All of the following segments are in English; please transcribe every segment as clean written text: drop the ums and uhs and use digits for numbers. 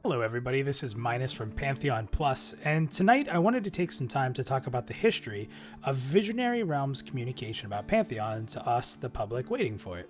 Hello everybody, this is Minus from Pantheon Plus, and tonight I wanted to take some time to talk about the history of Visionary Realms' communication about Pantheon to us, the public, waiting for it.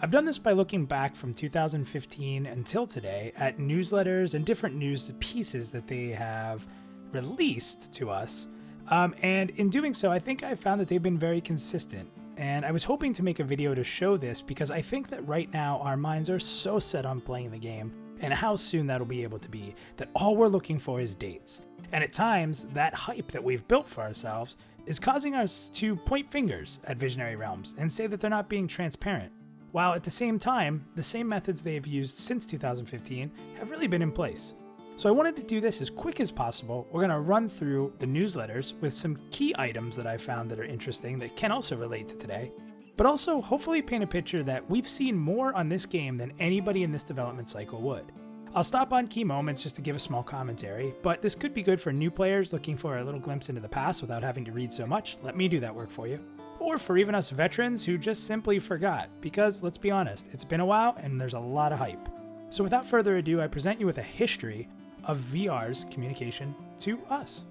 I've done this by looking back from 2015 until today at newsletters and different news pieces that they have released to us, and in doing so I think I found that they've been very consistent. And I was hoping to make a video to show this because I think that right now our minds are so set on playing the game and how soon that'll be able to be, that all we're looking for is dates. And at times, that hype that we've built for ourselves is causing us to point fingers at Visionary Realms and say that they're not being transparent, while at the same time, the same methods they have used since 2015 have really been in place. So I wanted to do this as quick as possible. We're going to run through the newsletters with some key items that I found that are interesting that can also relate to today, but also hopefully paint a picture that we've seen more on this game than anybody in this development cycle would. I'll stop on key moments just to give a small commentary, but this could be good for new players looking for a little glimpse into the past without having to read so much. Let me do that work for you. Or for even us veterans who just simply forgot, because let's be honest, it's been a while and there's a lot of hype. So without further ado, I present you with a history of VR's communication to us.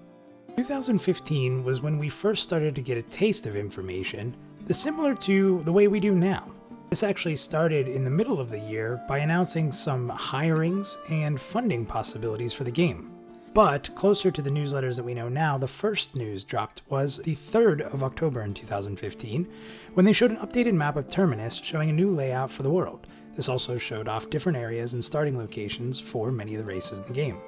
2015 was when we first started to get a taste of information, similar to the way we do now. This actually started in the middle of the year by announcing some hirings and funding possibilities for the game. But closer to the newsletters that we know now, the first news dropped was the 3rd of October in 2015, when they showed an updated map of Terminus showing a new layout for the world. This also showed off different areas and starting locations for many of the races in the game.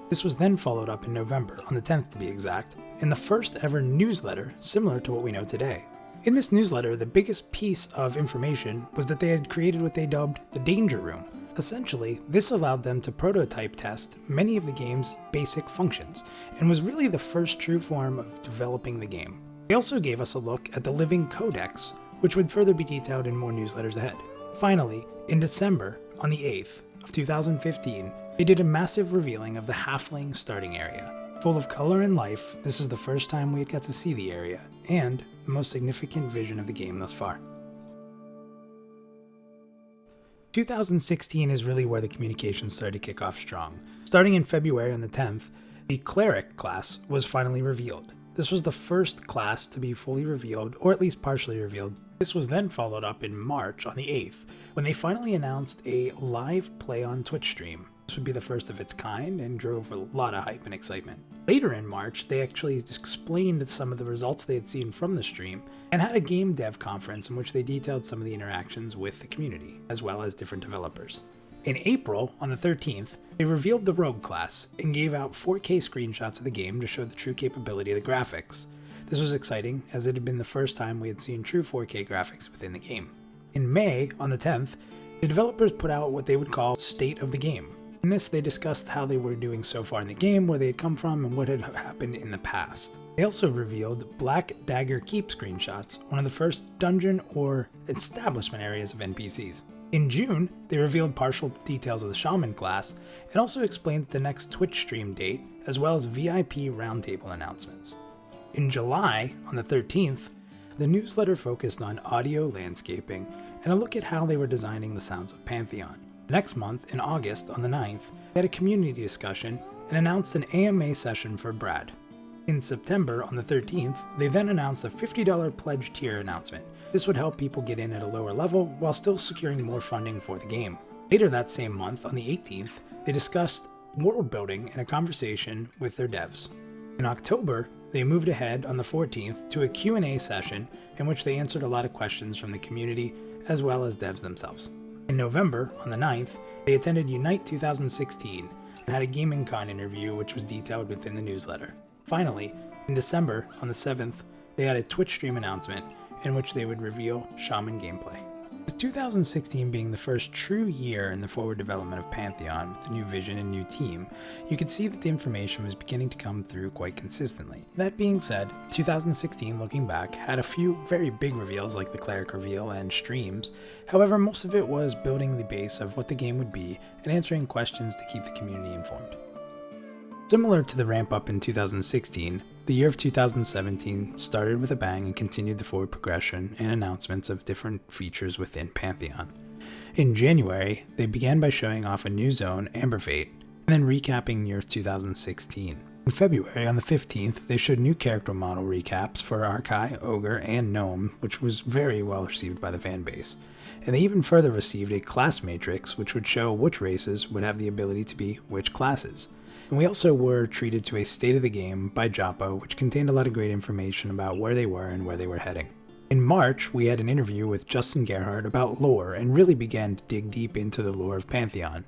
This was then followed up in November, on the 10th to be exact, in the first ever newsletter similar to what we know today. In this newsletter, the biggest piece of information was that they had created what they dubbed the Danger Room. Essentially, this allowed them to prototype test many of the game's basic functions, and was really the first true form of developing the game. They also gave us a look at the Living Codex, which would further be detailed in more newsletters ahead. Finally, in December, on the 8th of 2015, they did a massive revealing of the Halfling starting area. Full of color and life, this is the first time we had got to see the area, and the most significant vision of the game thus far. 2016 is really where the communication started to kick off strong. Starting in February on the 10th, the Cleric class was finally revealed. This was the first class to be fully revealed, or at least partially revealed. This was then followed up in March on the 8th, when they finally announced a live play on Twitch stream. This would be the first of its kind and drove a lot of hype and excitement. Later in March, they actually explained some of the results they had seen from the stream and had a game dev conference in which they detailed some of the interactions with the community, as well as different developers. In April, on the 13th, they revealed the Rogue class and gave out 4K screenshots of the game to show the true capability of the graphics. This was exciting, as it had been the first time we had seen true 4K graphics within the game. In May, on the 10th, the developers put out what they would call State of the Game. In this, they discussed how they were doing so far in the game, where they had come from, and what had happened in the past. They also revealed Black Dagger Keep screenshots, one of the first dungeon or establishment areas of NPCs. In June, they revealed partial details of the Shaman class, and also explained the next Twitch stream date, as well as VIP roundtable announcements. In July, on the 13th, the newsletter focused on audio landscaping and a look at how they were designing the sounds of Pantheon. Next month, in August, on the 9th, they had a community discussion and announced an AMA session for Brad. In September, on the 13th, they then announced a $50 pledge tier announcement. This would help people get in at a lower level while still securing more funding for the game. Later that same month, on the 18th, they discussed world building in a conversation with their devs. In October, they moved ahead on the 14th to a Q&A session in which they answered a lot of questions from the community as well as devs themselves. In November, on the 9th, they attended Unite 2016 and had a Gaming Con interview which was detailed within the newsletter. Finally, in December, on the 7th, they had a Twitch stream announcement in which they would reveal Shaman gameplay. With 2016 being the first true year in the forward development of Pantheon with the new vision and new team, you could see that the information was beginning to come through quite consistently. That being said, 2016, looking back, had a few very big reveals like the Cleric reveal and streams. However, most of it was building the base of what the game would be and answering questions to keep the community informed. Similar to the ramp up in 2016, the year of 2017 started with a bang and continued the forward progression and announcements of different features within Pantheon. In January, they began by showing off a new zone, Amber Fate, and then recapping year 2016. In February, on the 15th, they showed new character model recaps for Arkai, Ogre, and Gnome, which was very well received by the fanbase. And they even further received a class matrix, which would show which races would have the ability to be which classes. And we also were treated to a state of the game by Joppa, which contained a lot of great information about where they were and where they were heading. In March, we had an interview with Justin Gerhardt about lore and really began to dig deep into the lore of Pantheon.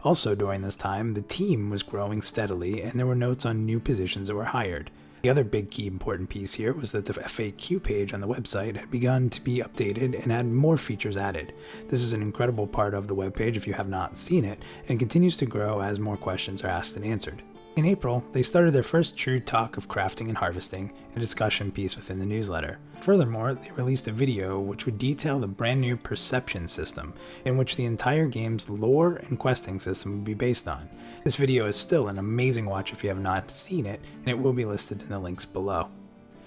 Also during this time, the team was growing steadily and there were notes on new positions that were hired. The other big key important piece here was that the FAQ page on the website had begun to be updated and had more features added. This is an incredible part of the webpage if you have not seen it, and continues to grow as more questions are asked and answered. In April, they started their first true talk of crafting and harvesting, a discussion piece within the newsletter. Furthermore, they released a video which would detail the brand new perception system, in which the entire game's lore and questing system would be based on. This video is still an amazing watch if you have not seen it, and it will be listed in the links below.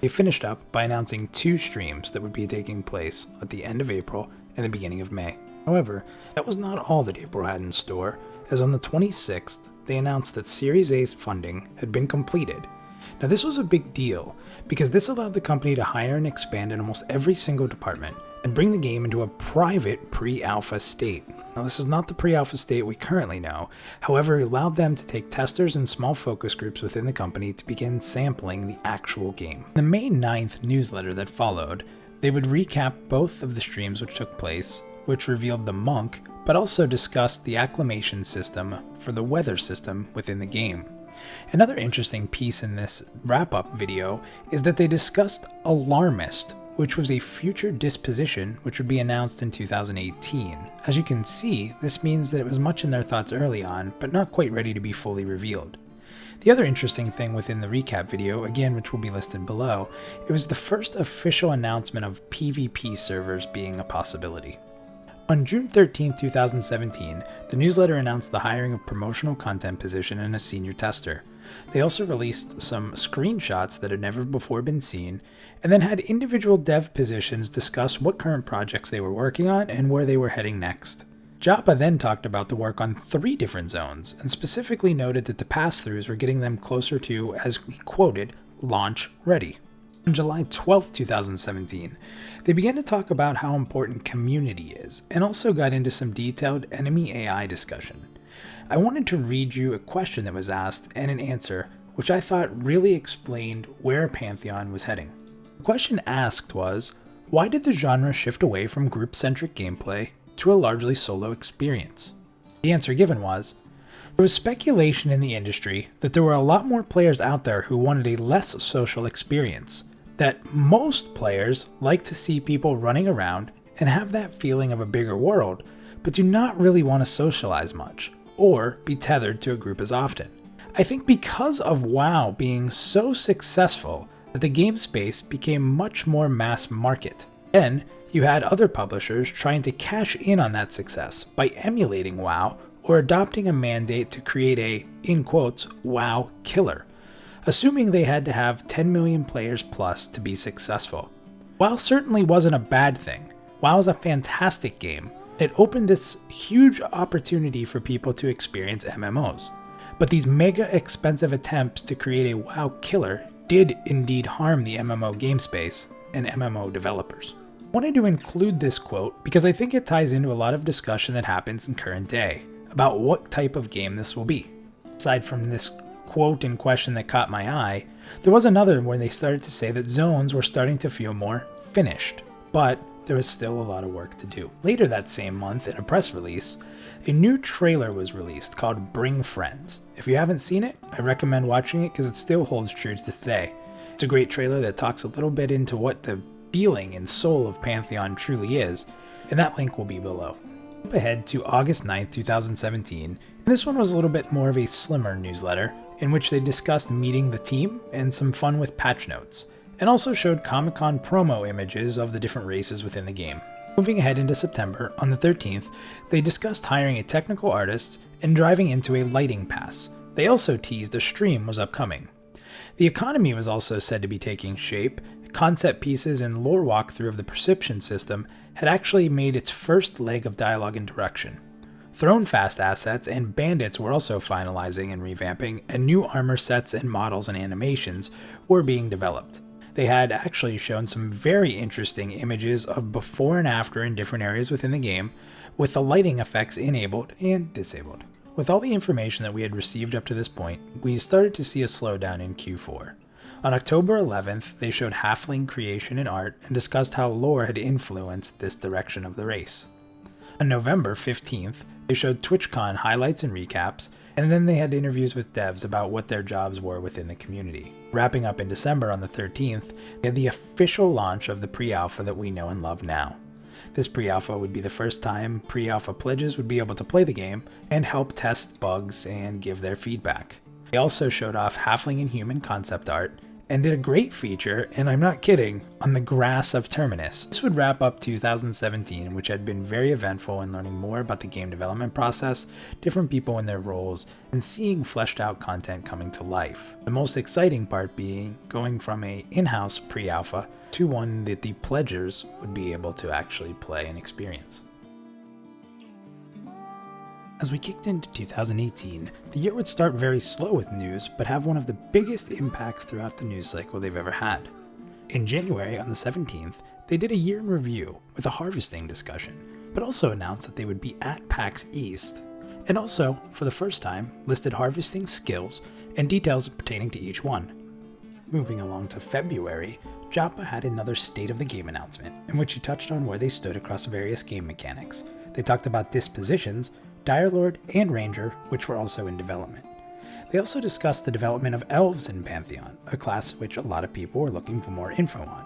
They finished up by announcing 2 streams that would be taking place at the end of April and the beginning of May. However, that was not all that April had in store, as on the 26th, they announced that Series A funding had been completed. Now this was a big deal, because this allowed the company to hire and expand in almost every single department, and bring the game into a private pre-alpha state. Now this is not the pre-alpha state we currently know, however it allowed them to take testers and small focus groups within the company to begin sampling the actual game. In the May 9th newsletter that followed, they would recap both of the streams which took place, which revealed the monk, but also discussed the acclimation system for the weather system within the game. Another interesting piece in this wrap-up video is that they discussed Alarmist, which was a future disposition which would be announced in 2018. As you can see, this means that it was much in their thoughts early on, but not quite ready to be fully revealed. The other interesting thing within the recap video, again which will be listed below, it was the first official announcement of PvP servers being a possibility. On June 13, 2017, the newsletter announced the hiring of promotional content position and a senior tester. They also released some screenshots that had never before been seen, and then had individual dev positions discuss what current projects they were working on and where they were heading next. Joppa then talked about the work on 3 different zones, and specifically noted that the pass-throughs were getting them closer to, as he quoted, launch ready. On July 12, 2017, they began to talk about how important community is, and also got into some detailed enemy AI discussion. I wanted to read you a question that was asked and an answer, which I thought really explained where Pantheon was heading. The question asked was, why did the genre shift away from group-centric gameplay to a largely solo experience? The answer given was, there was speculation in the industry that there were a lot more players out there who wanted a less social experience, that most players like to see people running around and have that feeling of a bigger world, but do not really want to socialize much, or be tethered to a group as often. I think because of WoW being so successful that the game space became much more mass market. Then you had other publishers trying to cash in on that success by emulating WoW or adopting a mandate to create a, in quotes, WoW killer, assuming they had to have 10 million players plus to be successful. WoW certainly wasn't a bad thing. WoW is a fantastic game. It opened this huge opportunity for people to experience MMOs. But these mega expensive attempts to create a WoW killer did indeed harm the MMO game space and MMO developers. I wanted to include this quote because I think it ties into a lot of discussion that happens in current day about what type of game this will be. Aside from this quote in question that caught my eye, there was another where they started to say that zones were starting to feel more finished, but there was still a lot of work to do. Later that same month, in a press release, a new trailer was released called Bring Friends. If you haven't seen it, I recommend watching it because it still holds true to today. It's a great trailer that talks a little bit into what the feeling and soul of Pantheon truly is, and that link will be below. Jump ahead to August 9th, 2017, and this one was a little bit more of a slimmer newsletter, in which they discussed meeting the team and some fun with patch notes, and also showed Comic-Con promo images of the different races within the game. Moving ahead into September, on the 13th, they discussed hiring a technical artist and driving into a lighting pass. They also teased a stream was upcoming. The economy was also said to be taking shape. Concept pieces and lore walkthrough of the perception system had actually made its first leg of dialogue and direction. Thrown-fast assets and bandits were also finalizing and revamping, and new armor sets and models and animations were being developed. They had actually shown some very interesting images of before and after in different areas within the game, with the lighting effects enabled and disabled. With all the information that we had received up to this point, we started to see a slowdown in Q4. On October 11th, they showed halfling creation and art and discussed how lore had influenced this direction of the race. On November 15th, they showed TwitchCon highlights and recaps, and then they had interviews with devs about what their jobs were within the community. Wrapping up in December on the 13th, they had the official launch of the pre-alpha that we know and love now. This pre-alpha would be the first time pre-alpha pledges would be able to play the game and help test bugs and give their feedback. They also showed off halfling and human concept art, and did a great feature, and I'm not kidding, on the grass of Terminus. This would wrap up 2017, which had been very eventful in learning more about the game development process, different people in their roles, and seeing fleshed out content coming to life. The most exciting part being going from a in-house pre-alpha to one that the pledgers would be able to actually play and experience. As we kicked into 2018, the year would start very slow with news, but have one of the biggest impacts throughout the news cycle they've ever had. In January, on the 17th, they did a year in review with a harvesting discussion, but also announced that they would be at PAX East, and also, for the first time, listed harvesting skills and details pertaining to each one. Moving along to February, Joppa had another State of the Game announcement, in which he touched on where they stood across various game mechanics. They talked about dispositions, Dire Lord, and Ranger, which were also in development. They also discussed the development of Elves in Pantheon, a class which a lot of people were looking for more info on,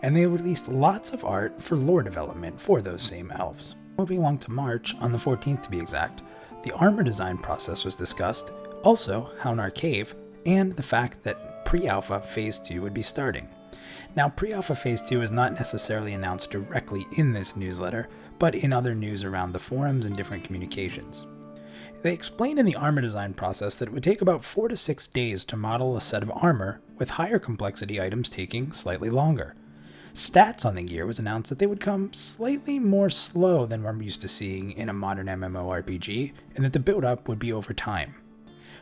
and they released lots of art for lore development for those same Elves. Moving along to March, on the 14th to be exact, the armor design process was discussed, also Haunar Cave, and the fact that Pre-Alpha Phase 2 would be starting. Now, Pre-Alpha Phase 2 is not necessarily announced directly in this newsletter, but in other news around the forums and different communications. They explained in the armor design process that it would take about 4 to 6 days to model a set of armor, with higher complexity items taking slightly longer. Stats on the gear was announced that they would come slightly more slow than we're used to seeing in a modern MMORPG, and that the build-up would be over time.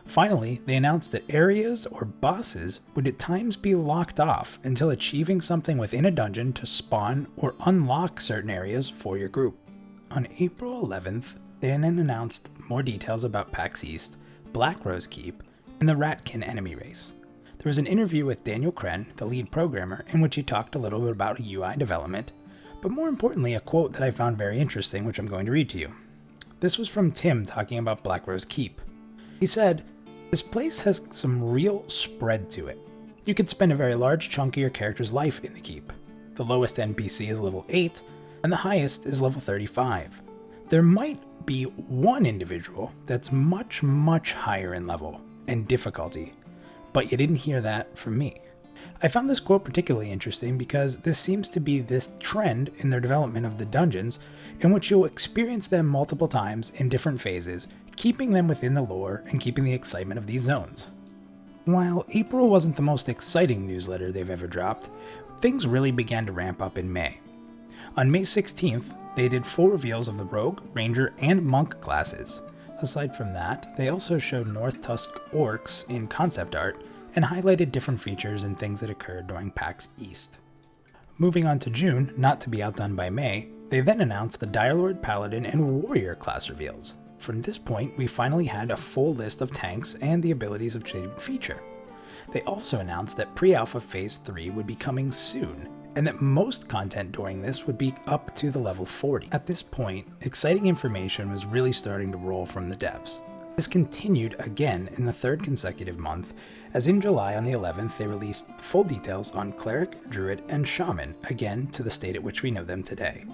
Finally, they announced that areas or bosses would at times be locked off until achieving something within a dungeon to spawn or unlock certain areas for your group. On April 11th, they then announced more details about PAX East, Black Rose Keep, and the Ratkin enemy race. There was an interview with Daniel Kren, the lead programmer, in which he talked a little bit about UI development, but more importantly a quote that I found very interesting, which I'm going to read to you. This was from Tim talking about Black Rose Keep. He said, "This place has some real spread to it. You could spend a very large chunk of your character's life in the keep. The lowest NPC is level 8, and the highest is level 35. There might be one individual that's much, much higher in level and difficulty, but you didn't hear that from me." I found this quote particularly interesting because this seems to be this trend in their development of the dungeons, in which you'll experience them multiple times in different phases, keeping them within the lore and keeping the excitement of these zones. While April wasn't the most exciting newsletter they've ever dropped, things really began to ramp up in May. On May 16th, they did full reveals of the Rogue, Ranger, and Monk classes. Aside from that, they also showed North Tusk Orcs in concept art and highlighted different features and things that occurred during PAX East. Moving on to June, not to be outdone by May, they then announced the Dire Lord, Paladin, and Warrior class reveals. From this point, we finally had a full list of tanks and the abilities of each feature. They also announced that Pre-Alpha Phase 3 would be coming soon, and that most content during this would be up to the level 40. At this point, exciting information was really starting to roll from the devs. This continued again in the third consecutive month, as in July on the 11th they released full details on Cleric, Druid, and Shaman, again to the state at which we know them today.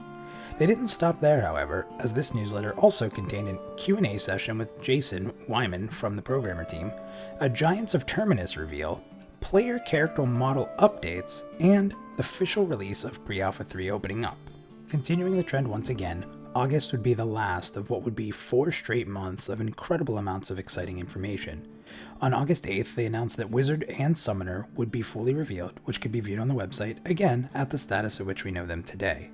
They didn't stop there, however, as this newsletter also contained a Q&A session with Jason Wyman from the programmer team, a Giants of Terminus reveal, player character model updates, and the official release of Pre-Alpha 3 opening up. Continuing the trend once again, August would be the last of what would be 4 straight months of incredible amounts of exciting information. On August 8th, they announced that Wizard and Summoner would be fully revealed, which could be viewed on the website, again at the status at which we know them today.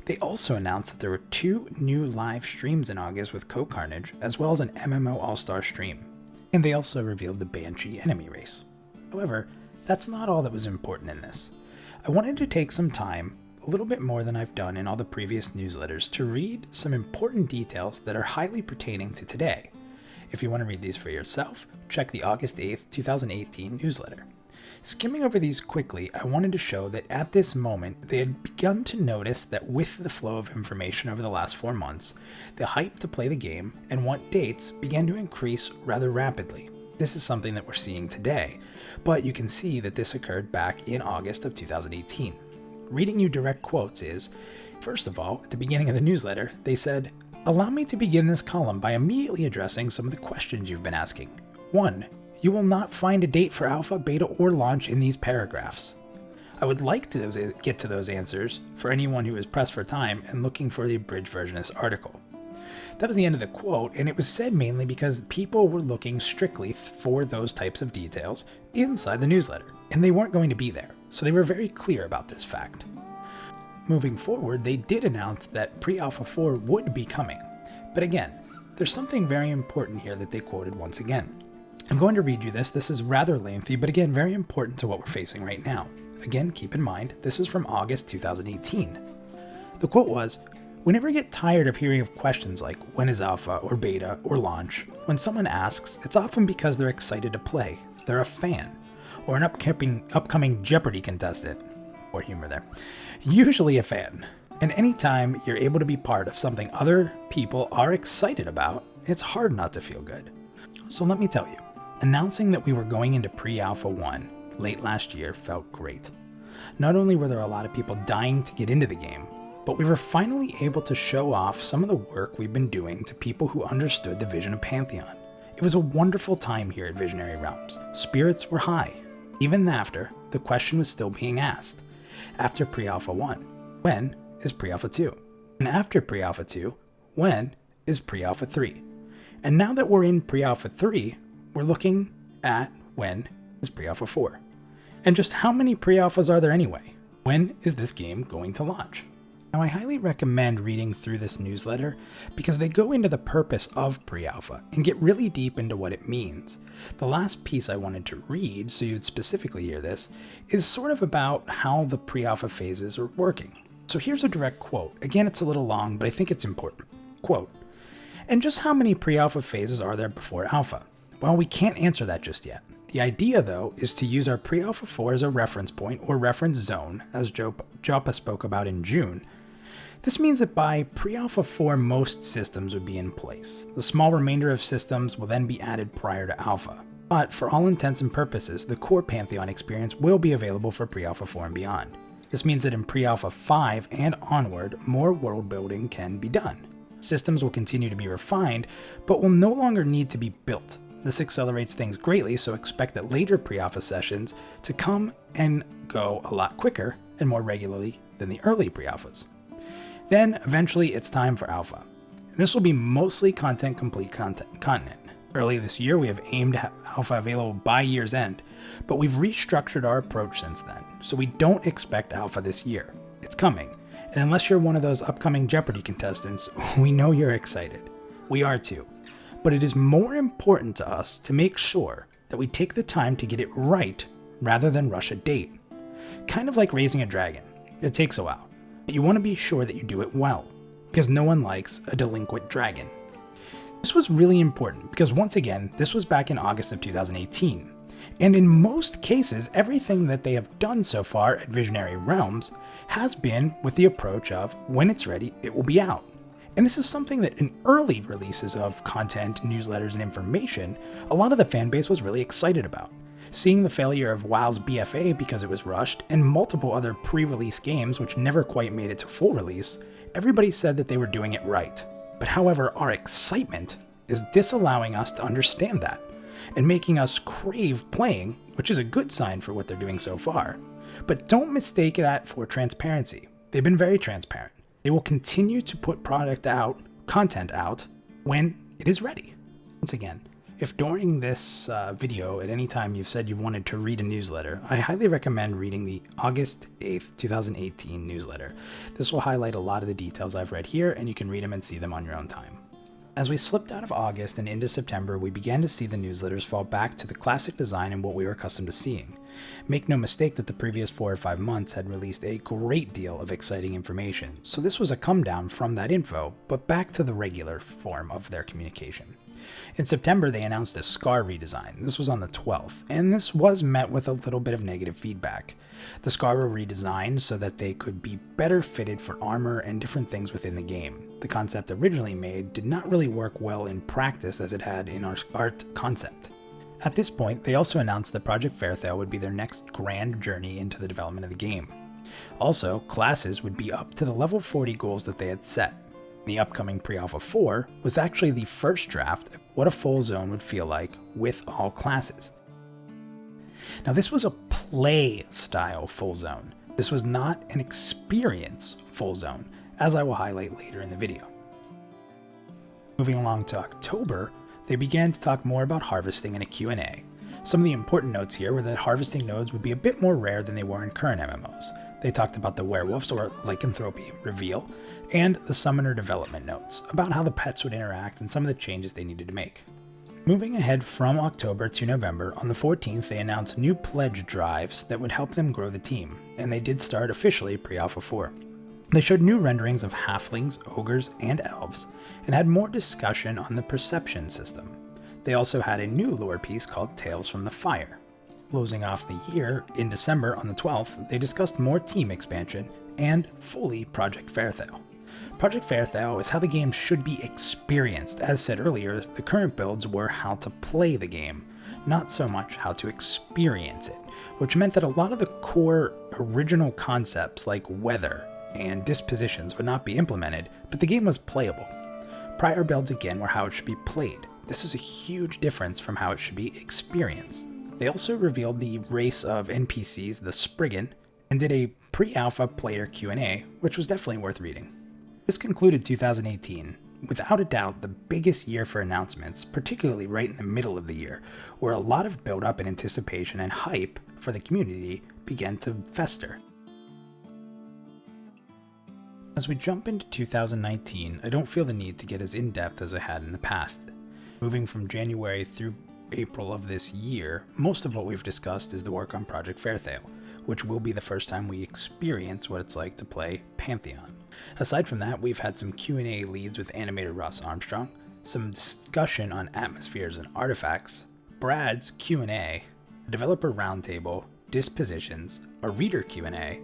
They also announced that there were 2 new live streams in August with Co-Carnage, as well as an MMO All-Star stream. And they also revealed the Banshee enemy race. However, that's not all that was important in this. I wanted to take some time, a little bit more than I've done in all the previous newsletters, to read some important details that are highly pertaining to today. If you want to read these for yourself, check the August 8th, 2018 newsletter. Skimming over these quickly, I wanted to show that at this moment, they had begun to notice that with the flow of information over the last 4 months, the hype to play the game and want dates began to increase rather rapidly. This is something that we're seeing today, but you can see that this occurred back in August of 2018. Reading you direct quotes is, first of all, at the beginning of the newsletter, they said, "Allow me to begin this column by immediately addressing some of the questions you've been asking. 1. You will not find a date for alpha, beta, or launch in these paragraphs. I would like to get to those answers for anyone who is pressed for time and looking for the abridged version of this article." That was the end of the quote, and it was said mainly because people were looking strictly for those types of details inside the newsletter, and they weren't going to be there, so they were very clear about this fact. Moving forward, they did announce that Pre-Alpha 4 would be coming, but again, there's something very important here that they quoted once again. I'm going to read you this. This is rather lengthy, but again, very important to what we're facing right now. Again, keep in mind, this is from August 2018. The quote was, "We never get tired of hearing of questions like when is alpha or beta or launch. When someone asks, it's often because they're excited to play, they're a fan, or an upcoming Jeopardy contestant." Or humor there. Usually a fan. And anytime you're able to be part of something other people are excited about, it's hard not to feel good. So let me tell you, announcing that we were going into Pre-Alpha 1 late last year felt great. Not only were there a lot of people dying to get into the game, but we were finally able to show off some of the work we've been doing to people who understood the vision of Pantheon. It was a wonderful time here at Visionary Realms. Spirits were high. Even after, the question was still being asked. After Pre-Alpha 1, when is Pre-Alpha 2? And after Pre-Alpha 2, when is Pre-Alpha 3? And now that we're in Pre-Alpha 3, we're looking at when is Pre-Alpha 4. And just how many Pre-Alphas are there anyway? When is this game going to launch? Now, I highly recommend reading through this newsletter because they go into the purpose of Pre-Alpha and get really deep into what it means. The last piece I wanted to read, so you'd specifically hear this, is sort of about how the Pre-Alpha phases are working. So here's a direct quote. Again, it's a little long, but I think it's important. Quote, "And just how many Pre-Alpha phases are there before Alpha? Well, we can't answer that just yet. The idea, though, is to use our Pre-Alpha 4 as a reference point or reference zone, as Joppa spoke about in June. This means that by Pre-Alpha 4, most systems would be in place. The small remainder of systems will then be added prior to Alpha. But for all intents and purposes, the core Pantheon experience will be available for Pre-Alpha 4 and beyond. This means that in Pre-Alpha 5 and onward, more world building can be done. Systems will continue to be refined, but will no longer need to be built. This accelerates things greatly, so expect that later Pre-Alpha sessions to come and go a lot quicker and more regularly than the early Pre-Alphas. Then, eventually, it's time for Alpha. This will be mostly content-complete content. Early this year, we have aimed to have Alpha available by year's end, but we've restructured our approach since then, so we don't expect Alpha this year. It's coming, and unless you're one of those upcoming Jeopardy contestants, we know you're excited. We are too. But it is more important to us to make sure that we take the time to get it right rather than rush a date. Kind of like raising a dragon. It takes a while. But you want to be sure that you do it well, because no one likes a delinquent dragon. This was really important because once again, this was back in August of 2018. And in most cases, everything that they have done so far at Visionary Realms has been with the approach of when it's ready, it will be out. And this is something that in early releases of content, newsletters, and information, a lot of the fan base was really excited about. Seeing the failure of WoW's BFA because it was rushed, and multiple other pre-release games which never quite made it to full release, everybody said that they were doing it right. But however, our excitement is disallowing us to understand that, and making us crave playing, which is a good sign for what they're doing so far. But don't mistake that for transparency. They've been very transparent. They will continue to put content out when it is ready. Once again, If during this video at any time you've said you've wanted to read a newsletter, I highly recommend reading the August 8th, 2018 newsletter. This will highlight a lot of the details I've read here, and you can read them and see them on your own time. As we slipped out of August and into September, we began to see the newsletters fall back to the classic design and what we were accustomed to seeing. Make no mistake that the previous 4 or 5 months had released a great deal of exciting information, so this was a come down from that info, but back to the regular form of their communication. In September, they announced a Scar redesign. This was on the 12th, and this was met with a little bit of negative feedback. The Scar were redesigned so that they could be better fitted for armor and different things within the game. The concept originally made did not really work well in practice as it had in our art concept. At this point, they also announced that Project Fairthale would be their next grand journey into the development of the game. Also, classes would be up to the level 40 goals that they had set. The upcoming Pre-Alpha 4 was actually the first draft of what a full zone would feel like with all classes. Now, this was a play-style full zone. This was not an experience full zone, as I will highlight later in the video. Moving along to October, they began to talk more about harvesting in a Q&A. Some of the important notes here were that harvesting nodes would be a bit more rare than they were in current MMOs. They talked about the werewolves or lycanthropy reveal, and the summoner development notes about how the pets would interact and some of the changes they needed to make. Moving ahead from October to November, on the 14th they announced new pledge drives that would help them grow the team, and they did start officially Pre-Alpha 4. They showed new renderings of halflings, ogres, and elves, and had more discussion on the perception system. They also had a new lore piece called Tales from the Fire. Closing off the year, in December on the 12th, they discussed more team expansion and fully Project Fairthale. Project Fairthale is how the game should be experienced. As said earlier, the current builds were how to play the game, not so much how to experience it, which meant that a lot of the core original concepts like weather and dispositions would not be implemented, but the game was playable. Prior builds again were how it should be played. This is a huge difference from how it should be experienced. They also revealed the race of NPCs, the Spriggan, and did a pre-alpha player Q&A, which was definitely worth reading. This concluded 2018, without a doubt the biggest year for announcements, particularly right in the middle of the year, where a lot of build-up and anticipation and hype for the community began to fester. As we jump into 2019, I don't feel the need to get as in-depth as I had in the past. Moving from January through April of this year, most of what we've discussed is the work on Project Fairthale, which will be the first time we experience what it's like to play Pantheon. Aside from that, we've had some Q&A leads with animator Ross Armstrong, some discussion on atmospheres and artifacts, Brad's Q&A, a developer roundtable, dispositions, a reader Q&A,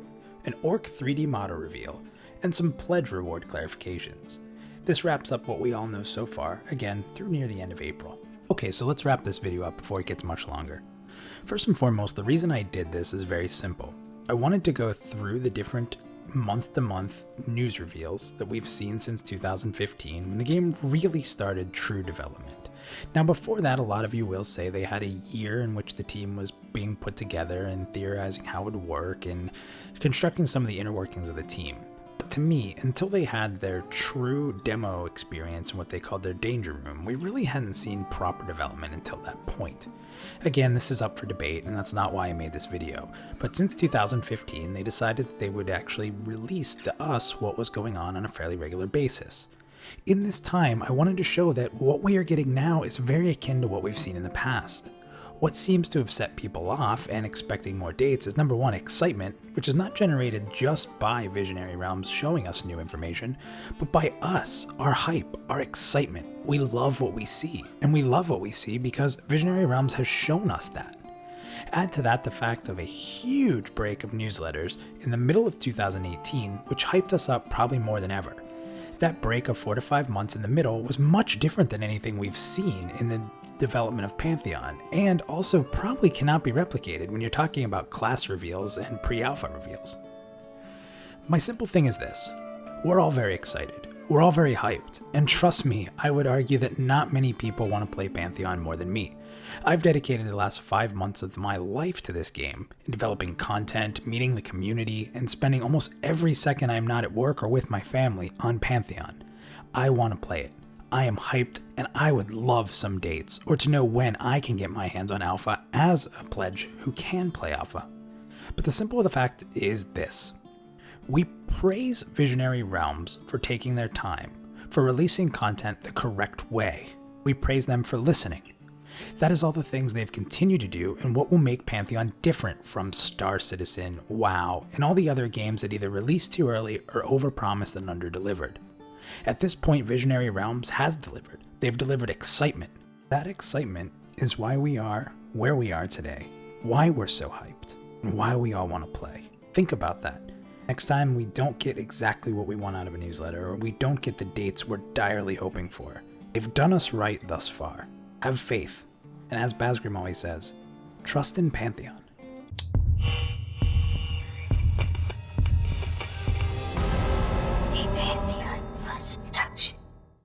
an Orc 3D model reveal, and some pledge reward clarifications. This wraps up what we all know so far, again, through near the end of April. Okay, so let's wrap this video up before it gets much longer. First and foremost, the reason I did this is very simple. I wanted to go through the different month-to-month news reveals that we've seen since 2015 when the game really started true development. Now before that, a lot of you will say they had a year in which the team was being put together and theorizing how it would work and constructing some of the inner workings of the team. But to me, until they had their true demo experience in what they called their danger room, we really hadn't seen proper development until that point. Again, this is up for debate, and that's not why I made this video, but since 2015, they decided that they would actually release to us what was going on a fairly regular basis. In this time, I wanted to show that what we are getting now is very akin to what we've seen in the past. What seems to have set people off and expecting more dates is number one, excitement, which is not generated just by Visionary Realms showing us new information, but by us, our hype, our excitement. We love what we see, and we love what we see because Visionary Realms has shown us that. Add to that the fact of a huge break of newsletters in the middle of 2018, which hyped us up probably more than ever. That break of 4 to 5 months in the middle was much different than anything we've seen in the development of Pantheon, and also probably cannot be replicated when you're talking about class reveals and pre-alpha reveals. My simple thing is this: we're all very excited, we're all very hyped, and trust me, I would argue that not many people want to play Pantheon more than me. I've dedicated the last 5 months of my life to this game, in developing content, meeting the community, and spending almost every second I'm not at work or with my family on Pantheon. I want to play it. I am hyped and I would love some dates, or to know when I can get my hands on Alpha as a pledge who can play Alpha. But the simple of the fact is this. We praise Visionary Realms for taking their time, for releasing content the correct way. We praise them for listening. That is all the things they've continued to do and what will make Pantheon different from Star Citizen, WoW, and all the other games that either released too early or overpromised and underdelivered. At this point, Visionary Realms has delivered. They've delivered excitement. That excitement is why we are where we are today, why we're so hyped, and why we all want to play. Think about that. Next time we don't get exactly what we want out of a newsletter, or we don't get the dates we're direly hoping for, they've done us right thus far. Have faith, and as Basgrim always says, trust in Pantheon.